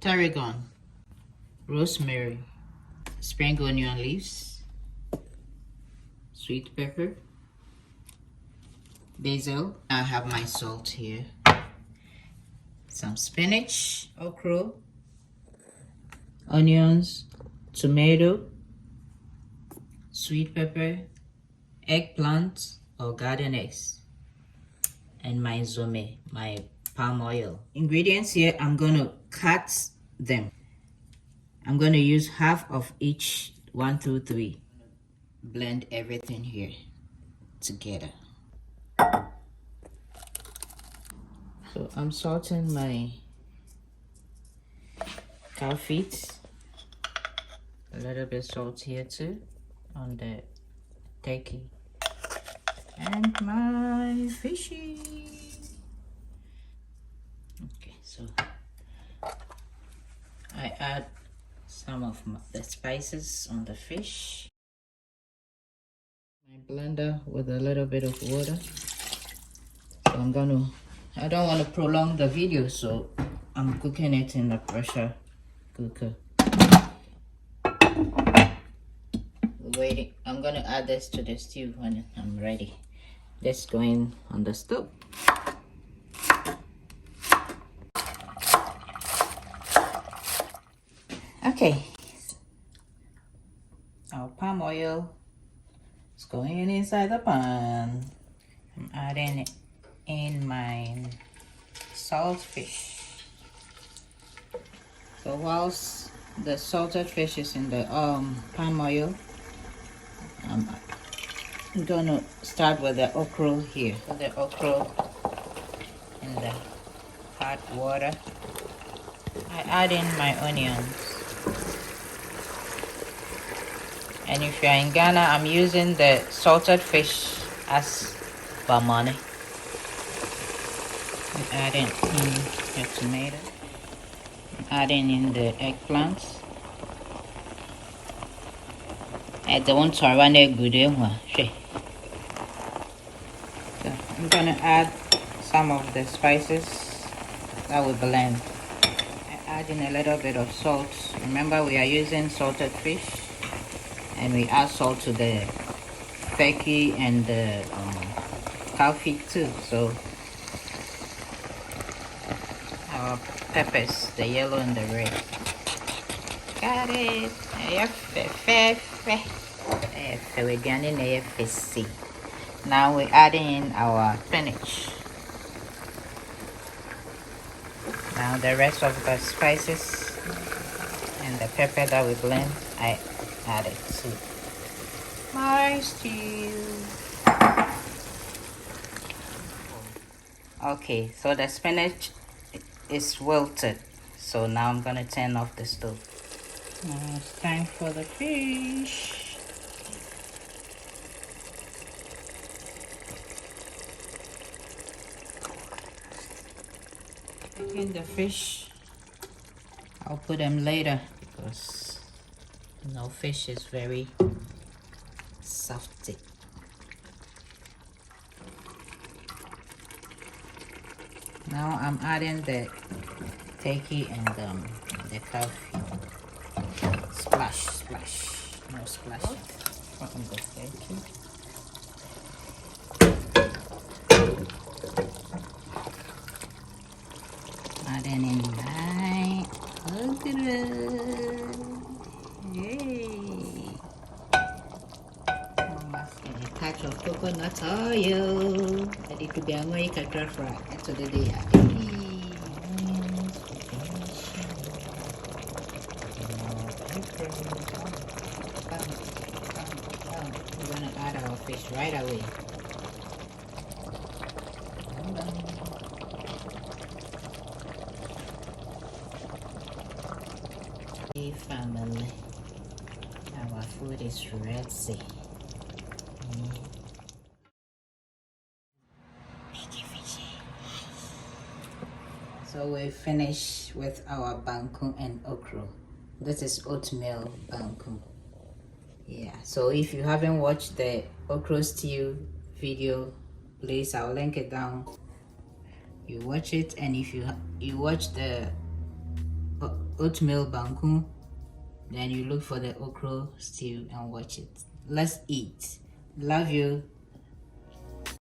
tarragon, rosemary, spring onion leaves, sweet pepper, basil. I have my salt here, some spinach, okra, onions, tomato, sweet pepper, eggplant or garden eggs, and my my palm oil. Ingredients here, I'm gonna cut them. I'm gonna use half of each, 1, 2, 3. Blend everything here together. So I'm salting my cow feet. A little bit salt here too on the turkey. And my fishy. Okay, so I add some of the spices on the fish. My blender with a little bit of water. So I don't want to prolong the video, so I'm cooking it in the pressure cooker. Waiting. I'm gonna add this to the stew when I'm ready. This going on the stove. Okay, our palm oil is going inside the pan. I'm adding it in my salt fish. So whilst the salted fish is in the palm oil, I'm gonna start with the okra here. Put the okra in the hot water. I add in my onions. And if you're in Ghana, I'm using the salted fish as bamane. I'm adding in the tomato. I'm adding in the eggplants. I don't want to run a good one. So I'm gonna add some of the spices that we blend. I add in a little bit of salt. Remember, we are using salted fish, and we add salt to the turkey and the cow feet too. So our peppers, the yellow and the red. Got it. Now we're adding in our spinach. Now the rest of the spices and the pepper that we blend, I add it to my stew. Okay, so the spinach is wilted. So now I'm gonna turn off the stove. Now it's time for the fish. In the fish, I'll put them later because fish is very softy. Now I'm adding the turkey and the cow feet. Splash, splash, no splash. On the turkey. Adding in my okra. Yay! And a touch of coconut oil. Ready to be a way to fry. That's what they are. We're gonna add our fish right away. Hey family, our food is ready. So we finish with our banku and okra. This is oatmeal banku. Yeah, so if you haven't watched the okra stew video, please, I'll link it down. You watch it, and if you watch the oatmeal banku, then you look for the okra stew and watch it. Let's eat. Love you.